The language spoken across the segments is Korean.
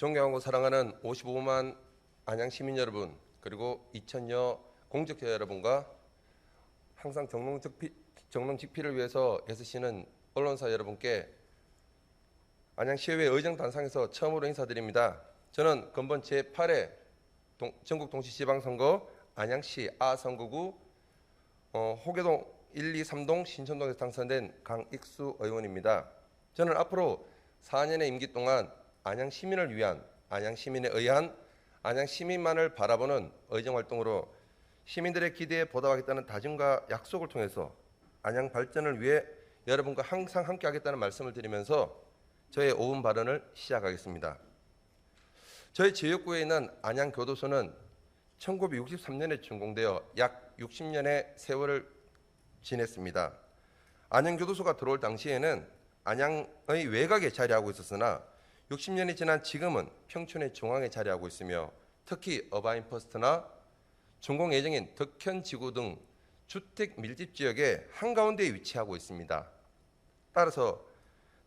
존경하고 사랑하는 55만 안양 시민 여러분, 그리고 2천여 공직자 여러분과 항상 정론직피를 위해서 애쓰시는 언론사 여러분께 안양시의회 의정단상에서 처음으로 인사드립니다. 저는 근본 제8회 전국동시지방선거 안양시 아선거구 호계동 1, 2, 3동 신촌동에서 당선된 강익수 의원입니다. 저는 앞으로 4년의 임기 동안 안양 시민을 위한, 안양 시민에 의한, 안양 시민만을 바라보는 의정활동으로 시민들의 기대에 보답하겠다는 다짐과 약속을 통해서 안양 발전을 위해 여러분과 항상 함께하겠다는 말씀을 드리면서 저의 5분 발언을 시작하겠습니다. 저희 지역구에 있는 안양교도소는 1963년에 준공되어 약 60년의 세월을 지냈습니다. 안양교도소가 들어올 당시에는 안양의 외곽에 자리하고 있었으나 60년이 지난 지금은 평촌의 중앙에 자리하고 있으며 특히 어바인퍼스트나 준공 예정인 덕현지구 등 주택 밀집 지역의 한가운데에 위치하고 있습니다. 따라서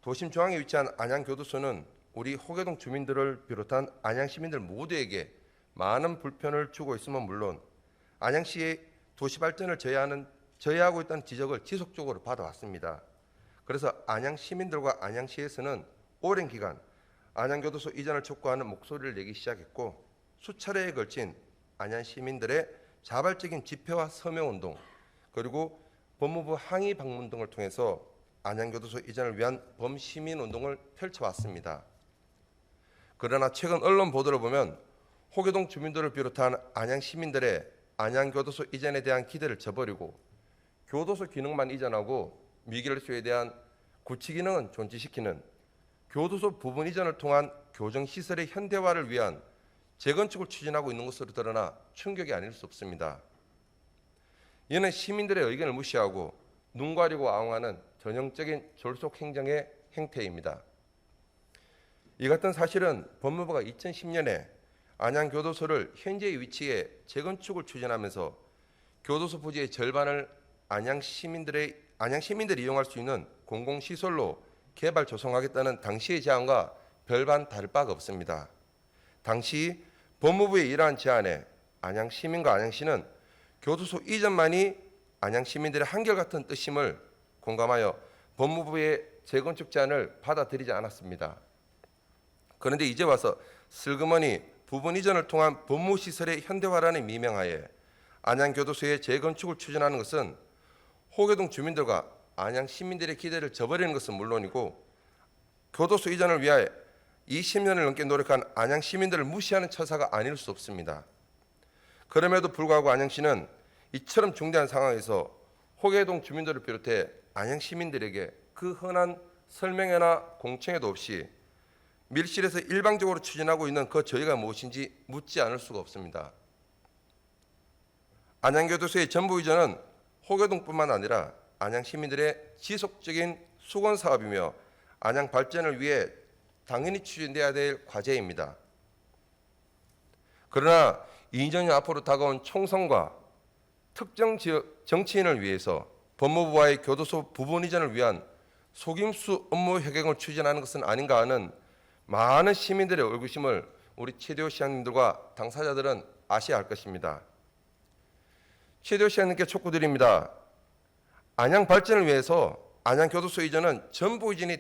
도심 중앙에 위치한 안양교도소는 우리 호계동 주민들을 비롯한 안양 시민들 모두에게 많은 불편을 주고 있음은 물론 안양시의 도시 발전을 저해하고 있다는 지적을 지속적으로 받아왔습니다. 그래서 안양 시민들과 안양시에서는 오랜 기간 안양교도소 이전을 촉구하는 목소리를 내기 시작했고 수차례에 걸친 안양 시민들의 자발적인 집회와 서명운동 그리고 법무부 항의 방문 등을 통해서 안양교도소 이전을 위한 범시민운동을 펼쳐왔습니다. 그러나 최근 언론 보도를 보면 호계동 주민들을 비롯한 안양 시민들의 안양교도소 이전에 대한 기대를 저버리고 교도소 기능만 이전하고 미결수에 대한 구치 기능은 존치시키는 교도소 부분 이전을 통한 교정시설의 현대화를 위한 재건축을 추진하고 있는 것으로 드러나 충격이 아닐 수 없습니다. 이는 시민들의 의견을 무시하고 눈 가리고 아웅하는 전형적인 졸속 행정의 행태입니다. 이 같은 사실은 법무부가 2010년에 안양교도소를 현재의 위치에 재건축을 추진하면서 교도소 부지의 절반을 안양 시민들이 이용할 수 있는 공공시설로 개발 조성하겠다는 당시의 제안과 별반 다를 바가 없습니다. 당시 법무부의 이러한 제안에 안양 시민과 안양시는 교도소 이전만이 안양 시민들의 한결같은 뜻임을 공감하여 법무부의 재건축 제안을 받아들이지 않았습니다. 그런데 이제 와서 슬그머니 부분 이전을 통한 법무시설의 현대화라는 미명하에 안양교도소의 재건축을 추진하는 것은 호계동 주민들과 안양 시민들의 기대를 저버리는 것은 물론이고 교도소 이전을 위해 20년을 넘게 노력한 안양 시민들을 무시하는 처사가 아닐 수 없습니다. 그럼에도 불구하고 안양시는 이처럼 중대한 상황에서 호계동 주민들을 비롯해 안양 시민들에게 그 흔한 설명회나 공청회도 없이 밀실에서 일방적으로 추진하고 있는 그 저희가 무엇인지 묻지 않을 수가 없습니다. 안양교도소의 전부 이전은 호계동뿐만 아니라 안양 시민들의 지속적인 수건 사업이며 안양 발전을 위해 당연히 추진돼야 될 과제입니다. 그러나 2년 앞으로 다가온 총선과 특정 지역 정치인을 위해서 법무부와의 교도소 부분 이전을 위한 속임수 업무 협약을 추진하는 것은 아닌가 하는 많은 시민들의 의구심을 우리 최대호 시장님들과 당사자들은 아셔야 할 것입니다. 최대호 시장님께 촉구드립니다. 안양 발전을 위해서 안양교도소 이전은 전부 이전이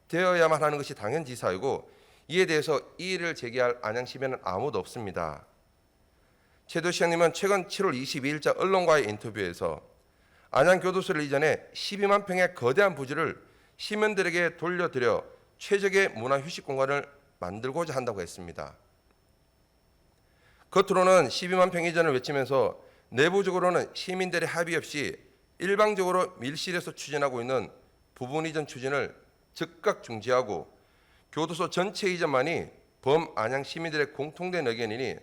되어야만 하는 것이 당연지사이고 이에 대해서 이의를 제기할 안양 시민은 아무도 없습니다. 최대호 시장님은 최근 7월 22일자 언론과의 인터뷰에서 안양교도소를 이전해 12만 평의 거대한 부지를 시민들에게 돌려드려 최적의 문화휴식 공간을 만들고자 한다고 했습니다. 겉으로는 12만 평 이전을 외치면서 내부적으로는 시민들의 합의 없이 일방적으로 밀실에서 추진하고 있는 부분 이전 추진을 즉각 중지하고 교도소 전체 이전만이 범안양 시민들의 공통된 의견이니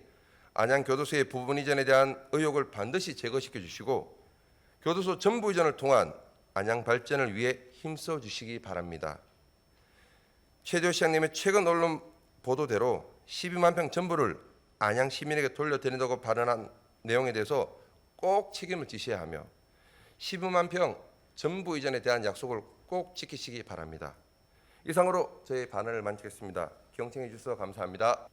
안양교도소의 부분 이전에 대한 의혹을 반드시 제거시켜 주시고 교도소 전부 이전을 통한 안양 발전을 위해 힘써 주시기 바랍니다. 최대호 시장님의 최근 언론 보도대로 12만 평 전부를 안양 시민에게 돌려드린다고 발언한 내용에 대해서 꼭 책임을 지셔야 하며 12만 평 전부 이전에 대한 약속을 꼭 지키시기 바랍니다. 이상으로 저희 반응을 마치겠습니다. 경청해 주셔서 감사합니다.